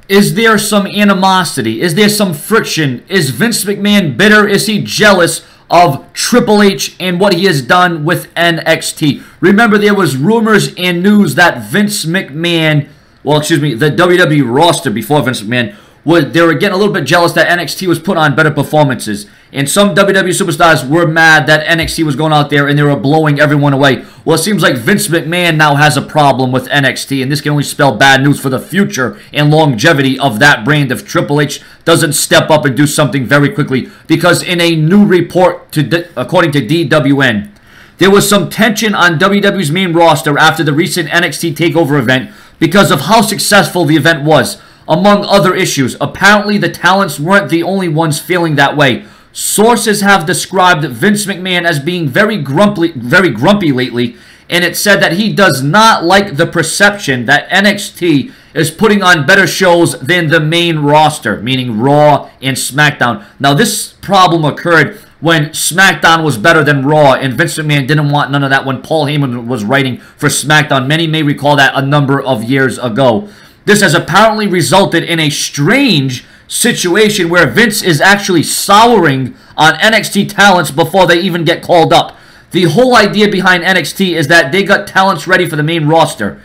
Is there some animosity? Is there some friction? Is Vince McMahon bitter? Is he jealous of Triple H and what he has done with NXT? Remember, there was rumors and news that Vince McMahon, the WWE roster before Vince McMahon, they were getting a little bit jealous that NXT was put on better performances. And some WWE superstars were mad that NXT was going out there and they were blowing everyone away. Well, it seems like Vince McMahon now has a problem with NXT, and this can only spell bad news for the future and longevity of that brand if Triple H doesn't step up and do something very quickly. Because in a new report, according to DWN, there was some tension on WWE's main roster after the recent NXT TakeOver event because of how successful the event was. Among other issues, apparently the talents weren't the only ones feeling that way. Sources have described Vince McMahon as being very grumpy lately, and it said that he does not like the perception that NXT is putting on better shows than the main roster, meaning Raw and SmackDown. Now, this problem occurred when SmackDown was better than Raw, and Vince McMahon didn't want none of that when Paul Heyman was writing for SmackDown. Many may recall that a number of years ago. This has apparently resulted in a strange situation where Vince is actually souring on NXT talents before they even get called up. The whole idea behind NXT is that they got talents ready for the main roster.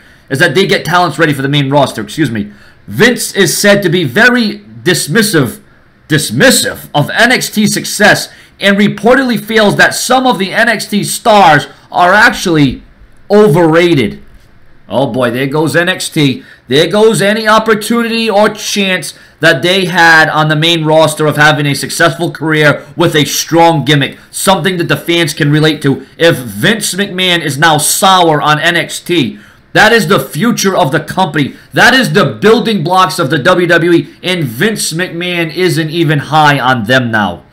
Vince is said to be very dismissive of NXT's success and reportedly feels that some of the NXT stars are actually overrated. Oh boy, there goes NXT. There goes any opportunity or chance that they had on the main roster of having a successful career with a strong gimmick. Something that the fans can relate to. If Vince McMahon is now sour on NXT, that is the future of the company. That is the building blocks of the WWE, and Vince McMahon isn't even high on them now.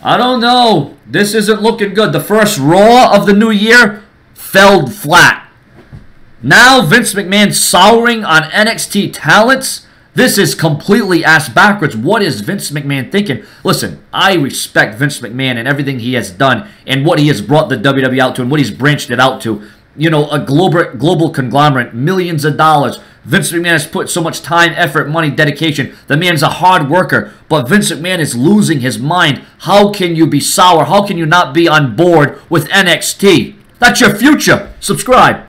I don't know. This isn't looking good. The first Raw of the new year fell flat. Now Vince McMahon souring on NXT talents? This is completely ass backwards. What is Vince McMahon thinking? Listen, I respect Vince McMahon and everything he has done and what he has brought the WWE out to and what he's branched it out to. You know, a global conglomerate, millions of dollars. Vince McMahon has put so much time, effort, money, dedication. The man's a hard worker, but Vince McMahon is losing his mind. How can you be sour? How can you not be on board with NXT? That's your future. Subscribe.